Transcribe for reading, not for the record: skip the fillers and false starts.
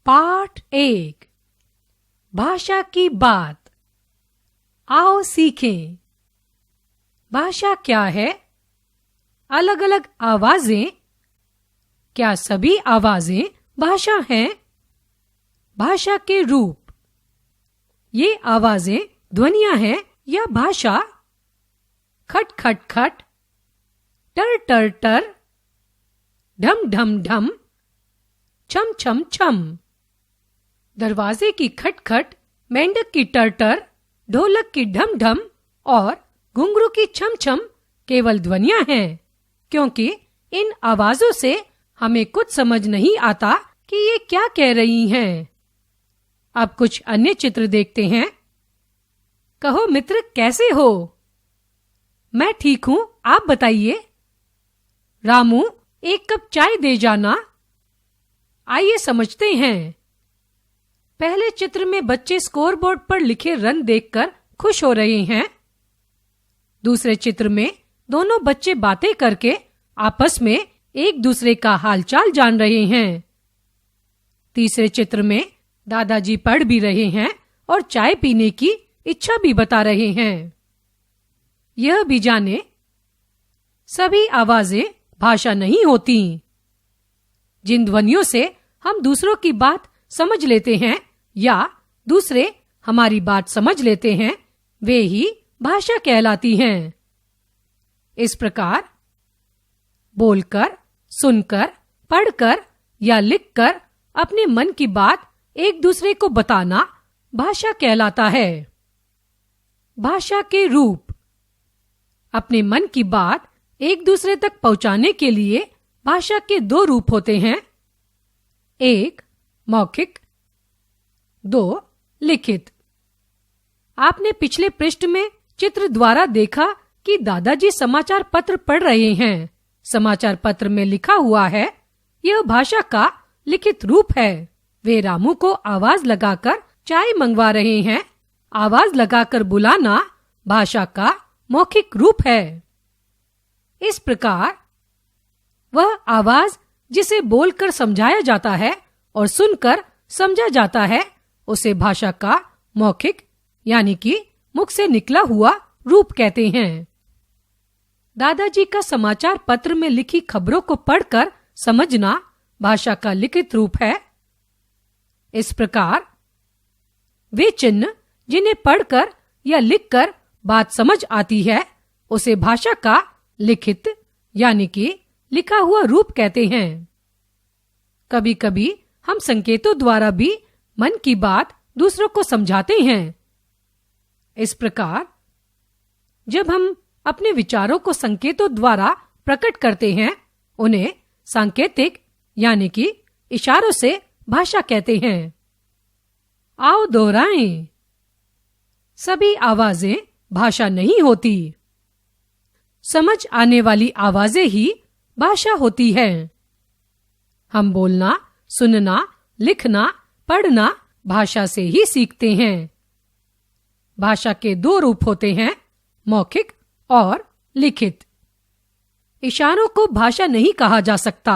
पाठ 1 भाषा की बात। आओ सीखें। भाषा क्या है? अलग अलग आवाजें। क्या सभी आवाजें भाषा हैं? भाषा के रूप। ये आवाजें ध्वनियां हैं या भाषा? खट खट खट, टर टर टर, ढम ढम ढम, छम छम छम। दरवाजे की खटखट, मेंढक की टरटर, ढोलक की ढम ढम और घुंघरू की छम छम केवल ध्वनियां हैं, क्योंकि इन आवाजों से हमें कुछ समझ नहीं आता कि ये क्या कह रही हैं। अब कुछ अन्य चित्र देखते हैं। कहो मित्र, कैसे हो? मैं ठीक हूं, आप बताइए। रामू, एक कप चाय दे जाना। आइए समझते हैं। पहले चित्र में बच्चे स्कोरबोर्ड पर लिखे रन देखकर खुश हो रहे हैं। दूसरे चित्र में दोनों बच्चे बातें करके आपस में एक दूसरे का हालचाल जान रहे हैं। तीसरे चित्र में दादाजी पढ़ भी रहे हैं और चाय पीने की इच्छा भी बता रहे हैं। यह भी जाने, सभी आवाजें भाषा नहीं होती। जिन ध्वनियों से हम दूसरों की बात समझ लेते हैं या दूसरे हमारी बात समझ लेते हैं, वे ही भाषा कहलाती हैं। इस प्रकार बोलकर, सुनकर, पढ़कर या लिखकर अपने मन की बात एक दूसरे को बताना भाषा कहलाता है। भाषा के रूप। अपने मन की बात एक दूसरे तक पहुंचाने के लिए भाषा के 2 रूप होते हैं। 1 मौखिक, 2 लिखित। आपने पिछले पृष्ठ में चित्र द्वारा देखा कि दादाजी समाचार पत्र पढ़ रहे हैं। समाचार पत्र में लिखा हुआ है, यह भाषा का लिखित रूप है। वे रामू को आवाज लगाकर चाय मंगवा रहे हैं। आवाज लगाकर बुलाना भाषा का मौखिक रूप है। इस प्रकार वह आवाज जिसे बोलकर समझाया जाता है और सुनकर समझा जाता है, उसे भाषा का मौखिक यानी कि मुख से निकला हुआ रूप कहते हैं। दादाजी का समाचार पत्र में लिखी खबरों को पढ़कर समझना भाषा का लिखित रूप है। इस प्रकार वे चिन्ह जिन्हें पढ़कर या लिखकर बात समझ आती है, उसे भाषा का लिखित यानी कि लिखा हुआ रूप कहते हैं। कभी कभी हम संकेतों द्वारा भी मन की बात दूसरों को समझाते हैं। इस प्रकार जब हम अपने विचारों को संकेतों द्वारा प्रकट करते हैं, उन्हें सांकेतिक यानी कि इशारों से भाषा कहते हैं। आओ दोहराएं। सभी आवाजें भाषा नहीं होती। समझ आने वाली आवाजें ही भाषा होती है। हम बोलना, सुनना, लिखना, पढ़ना भाषा से ही सीखते हैं। भाषा के 2 रूप होते हैं, मौखिक और लिखित। इशारों को भाषा नहीं कहा जा सकता।